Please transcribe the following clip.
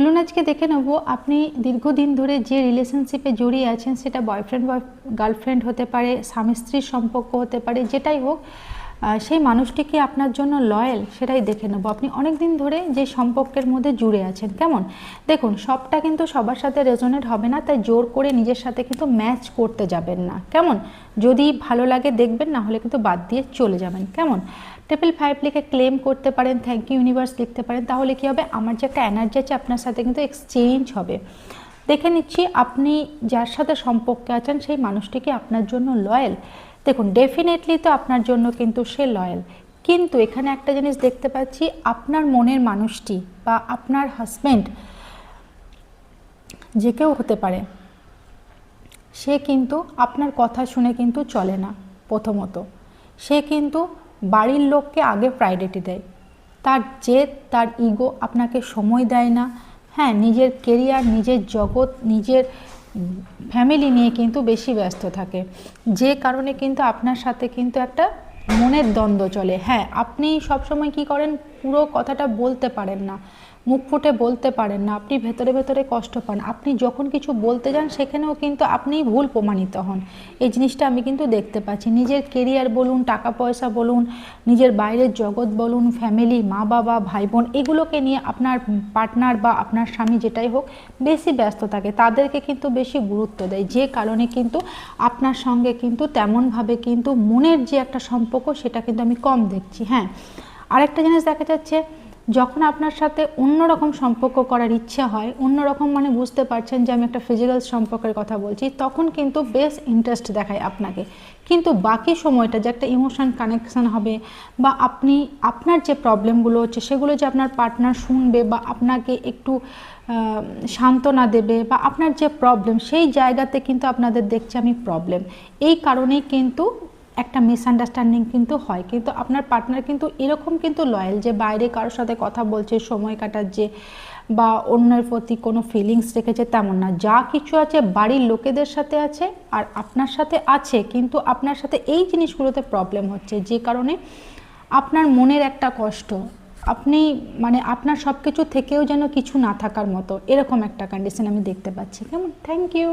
চলুন আজকে দেখে নেব আপনি দীর্ঘদিন ধরে যে রিলেশনশিপে জড়িয়ে আছেন, সেটা বয়ফ্রেন্ড বা গার্লফ্রেন্ড হতে পারে, স্বামী স্ত্রীর সম্পর্ক হতে পারে, যেটাই হোক, সেই মানুষটি কি আপনার জন্য লয়াল সেটাই দেখে নেব। আপনি অনেক দিন ধরে যে সম্পর্কের মধ্যে জুড়ে আছেন, কেমন? দেখুন, সবটা কিন্তু সবার সাথে রেজোনেট হবে না, তাই জোর করে নিজের সাথে কিন্তু ম্যাচ করতে যাবেন না, কেমন? যদি ভালো লাগে দেখবেন, না হলে কিন্তু বাদ দিয়ে চলে যাবেন, কেমন? 555 লিখে ক্লেম করতে পারেন, থ্যাংক ইউ ইউনিভার্স লিখতে পারেন, তাহলে কি হবে, আমার যে একটা এনার্জি আছে আপনার সাথে কিন্তু এক্সচেঞ্জ হবে। দেখে নিচ্ছি আপনি যার সাথে সম্পর্কে আছেন সেই মানুষটি কি আপনার জন্য লয়াল। দেখুন, ডেফিনেটলি তো আপনার জন্য কিন্তু সে লয়াল, কিন্তু এখানে একটা জিনিস দেখতে পাচ্ছি, আপনার মনের মানুষটি বা আপনার হাজব্যান্ড যে কেউ হতে পারে, সে কিন্তু আপনার কথা শুনে কিন্তু চলে না। প্রথমত, সে কিন্তু বাড়ির লোককে আগে প্রায়োরিটি দেয়, তার জেদ, তার ইগো আপনাকে সময় দেয় না। হ্যাঁ, নিজের কেরিয়ার, নিজের জগৎ, নিজের ফ্যামিলি নিয়ে কিন্তু বেশি ব্যস্ত থাকে, যে কারণে কিন্তু আপনার সাথে কিন্তু একটা মনের দ্বন্দ্ব চলে। হ্যাঁ, আপনি সবসময় কি করেন, পুরো কথাটা বলতে পারেন না, মুখ ফুটে বলতে পারেন না, আপনি ভেতরে ভেতরে কষ্ট পান। আপনি যখন কিছু বলতে যান সেখানেও কিন্তু আপনিই ভুল প্রমাণিত হন। এই জিনিসটা আমি কিন্তু দেখতে পাচ্ছি। নিজের কেরিয়ার বলুন, টাকা পয়সা বলুন, নিজের বাইরের জগৎ বলুন, ফ্যামিলি, মা বাবা, ভাই বোন, এগুলোকে নিয়ে আপনার পার্টনার বা আপনার স্বামী যেটাই হোক বেশি ব্যস্ত থাকে, তাদেরকে কিন্তু বেশি গুরুত্ব দেয়, যে কারণে কিন্তু আপনার সঙ্গে কিন্তু তেমনভাবে কিন্তু মনের যে একটা সম্পর্ক সেটা কিন্তু আমি কম দেখছি। হ্যাঁ, আরেকটা জিনিস দেখা যাচ্ছে, যখন আপনার সাথে অন্যরকম সম্পর্ক করার ইচ্ছা হয়, অন্যরকম মানে বুঝতে পারছেন যে আমি একটা ফিজিক্যাল সম্পর্কের কথা বলছি, তখন কিন্তু বেশ ইন্টারেস্ট দেখায় আপনাকে, কিন্তু বাকি সময়টা যে একটা ইমোশন কানেকশান হবে বা আপনি আপনার যে প্রবলেমগুলো হচ্ছে সেগুলো যে আপনার পার্টনার শুনবে বা আপনাকে একটু সান্ত্বনা দেবে বা আপনার যে প্রবলেম সেই জায়গাতে কিন্তু আপনাদের দেখছি আমি প্রবলেম। এই কারণেই কিন্তু একটা মিসআন্ডারস্ট্যান্ডিং কিন্তু হয়, কিন্তু আপনার পার্টনার কিন্তু এরকম কিন্তু লয়াল যে বাইরে কারোর সাথে কথা বলছে, সময় কাটাচ্ছে বা অন্যের প্রতি কোনো ফিলিংস রেখেছে, তেমন না। যা কিছু আছে বাড়ির লোকেদের সাথে আছে আর আপনার সাথে আছে, কিন্তু আপনার সাথে এই জিনিসগুলোতে প্রবলেম হচ্ছে, যে কারণে আপনার মনের একটা কষ্ট, আপনি মানে আপনার সব কিছু থেকেও যেন কিছু না থাকার মতো এরকম একটা কন্ডিশন আমি দেখতে পাচ্ছি, কেমন? Thank you.